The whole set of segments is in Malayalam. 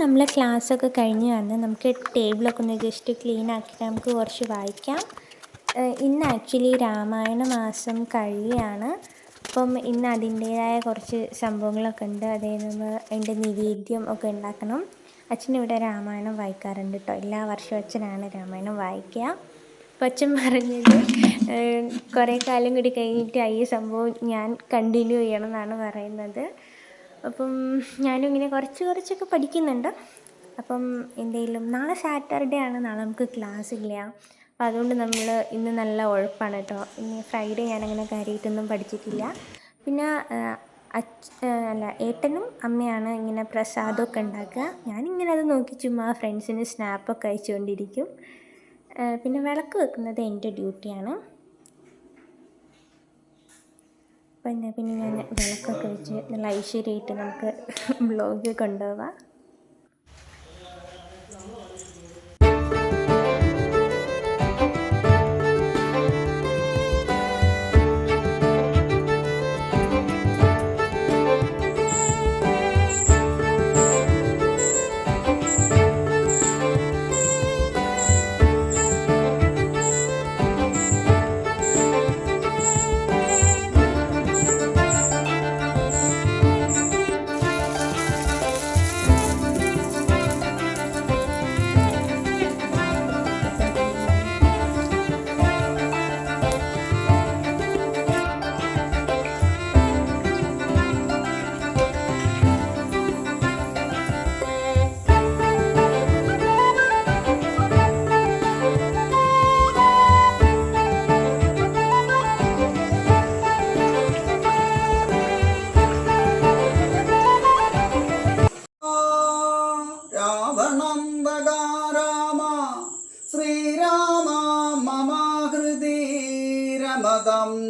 നമ്മളെ ക്ലാസ്സൊക്കെ കഴിഞ്ഞ് വന്ന് നമുക്ക് ടേബിളൊക്കെ ഒന്ന് ജസ്റ്റ് ക്ലീൻ ആക്കിയിട്ട് നമുക്ക് കുറച്ച് വായിക്കാം. ഇന്ന് ആക്ച്വലി രാമായണ മാസം കഴിയാണ്. അപ്പം ഇന്ന് അതിൻ്റേതായ കുറച്ച് സംഭവങ്ങളൊക്കെ ഉണ്ട്. അതായത് അതിൻ്റെ നിവേദ്യം ഒക്കെ ഉണ്ടാക്കണം. അച്ഛനിവിടെ രാമായണം വായിക്കാറുണ്ട് കേട്ടോ. എല്ലാ വർഷവും അച്ഛനാണ് രാമായണം വായിക്കുക. അപ്പം അച്ഛൻ പറഞ്ഞത് കുറേ കാലം കൂടി കഴിഞ്ഞിട്ട് ഈ സംഭവം ഞാൻ കണ്ടിന്യൂ ചെയ്യണം എന്നാണ് പറയുന്നത്. അപ്പം ഞാനും ഇങ്ങനെ കുറച്ചൊക്കെ പഠിക്കുന്നുണ്ട്. അപ്പം എന്തെങ്കിലും നാളെ സാറ്റർഡേ ആണ്, നാളെ നമുക്ക് ക്ലാസ് ഇല്ല. അപ്പം അതുകൊണ്ട് നമ്മൾ ഇന്ന് നല്ല ഉഴപ്പാണ് കേട്ടോ. ഇനി ഫ്രൈഡേ ഞാനങ്ങനെ കാര്യമായിട്ടൊന്നും പഠിച്ചിട്ടില്ല. പിന്നെ ഏട്ടനും അമ്മയാണ് ഇങ്ങനെ പ്രസാദമൊക്കെ ഉണ്ടാക്കുക. ഞാനിങ്ങനെ അത് നോക്കി ചുമ്മാ ഫ്രണ്ട്സിന് സ്നാപ്പൊക്കെ അയച്ചുകൊണ്ടിരിക്കും. പിന്നെ വിളക്ക് വെക്കുന്നത് എൻ്റെ ഡ്യൂട്ടിയാണ്. പിന്നെ ഞാൻ വിളക്കൊക്കെ വെച്ച് നല്ല ഐശ്വര്യമായിട്ട് നമുക്ക് വ്ളോഗ് കൊണ്ടുപോവാം.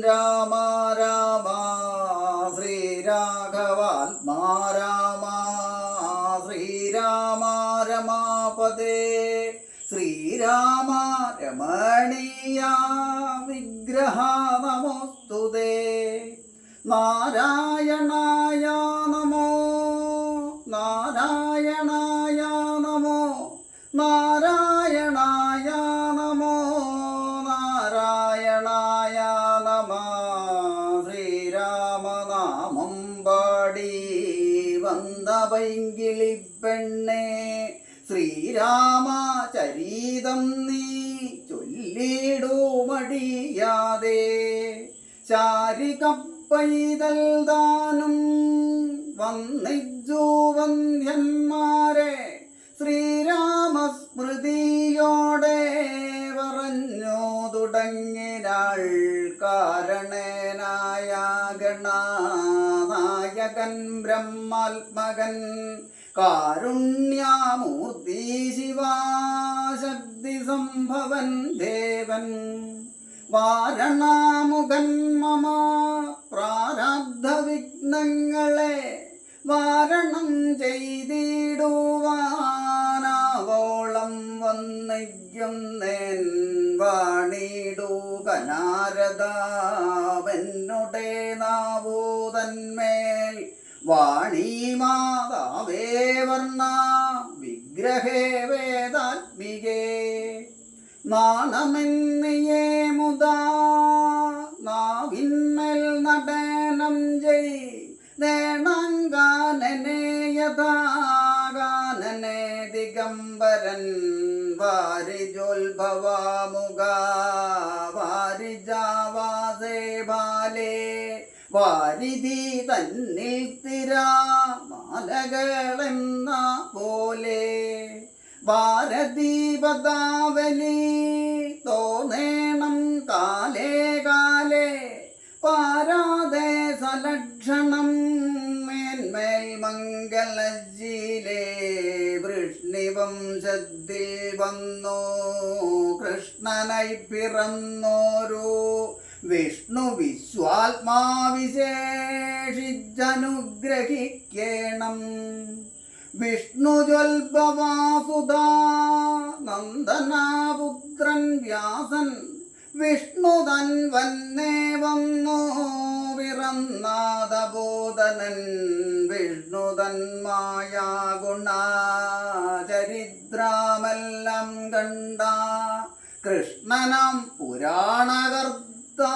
രാമ രാമ ശ്രീരാഘവാത്മാ രാമ ശ്രീരാമ രമാപദേ ശ്രീരാമ രമണീയ വിഗ്രഹ നമോസ്തുതേ നാരായണായ നമോ നാരായണായ നമോ നാരായണായ നമോ നാരായണായ നമ ശ്രീരാമനാമം പാടി വന്ന പൈങ്കിളിപ്പെണ്ണേ ശ്രീരാമ ചരിതം നീ ചൊല്ലിടൂ മടിയാതെ ശാരികപ്പൈതൽ താനും വന്നിജു വന്ധ്യന്മാരെ ശ്രീരാമസ്മൃതിയോടെ പറഞ്ഞു തുടങ്ങിനാൾ കാരണനായ ഗണനായകൻ ബ്രഹ്മാത്മകൻ കാരുണ്യമൂർത്തി ശിവാശക്തി സംഭവൻ ദേവൻ വാരണാമുഖൻ മമ പ്രാരബ്ധ വിഘ്നങ്ങളെ വാരണം ചെയ്തിടുവാനാവോളം വന്നിരിക്കുന്നേൻ വാണിടുക നാരദാവെന്നുടെ നാവൂതന്മേൽ വാണി മാതാവേ വർണ്ണ വിഗ്രഹേ വേദാത്മികേ നാണമെന്നിയേ മുദാ നാവിൻ വാരധാകാനനെ ദിഗംബരൻ വാരിജോത്ഭവാമുഖ വാരിജാവാസേ ബാലേ വാരിധി തന്നിൽ തിരാമാലകളെന്ന പോലെ ഭാരതീ പദാവലി തോന്നേണം കാലേ കാലേ പാരാതെ സലക്ഷണം മേന്മേൽ മംഗളജീലേ വൃഷ്ണിവംശത്തിൽ വന്നോ കൃഷ്ണനായി പിറന്നോരു വിഷ്ണു വിശ്വാത്മാവിശേഷിച്ചനുഗ്രഹിക്കേണം വിഷ്ണുജൽഭവാസുധാ നന്ദനാപുത്രൻ വ്യാസൻ വിഷ്ണു തൻ വന്നേ വന്നോ വിറന്നാദബോധനൻ വിഷ്ണു തൻ മായാഗുണചരിദ്രാമെല്ലാം കണ്ട കൃഷ്ണനാം പുരാണകർത്താ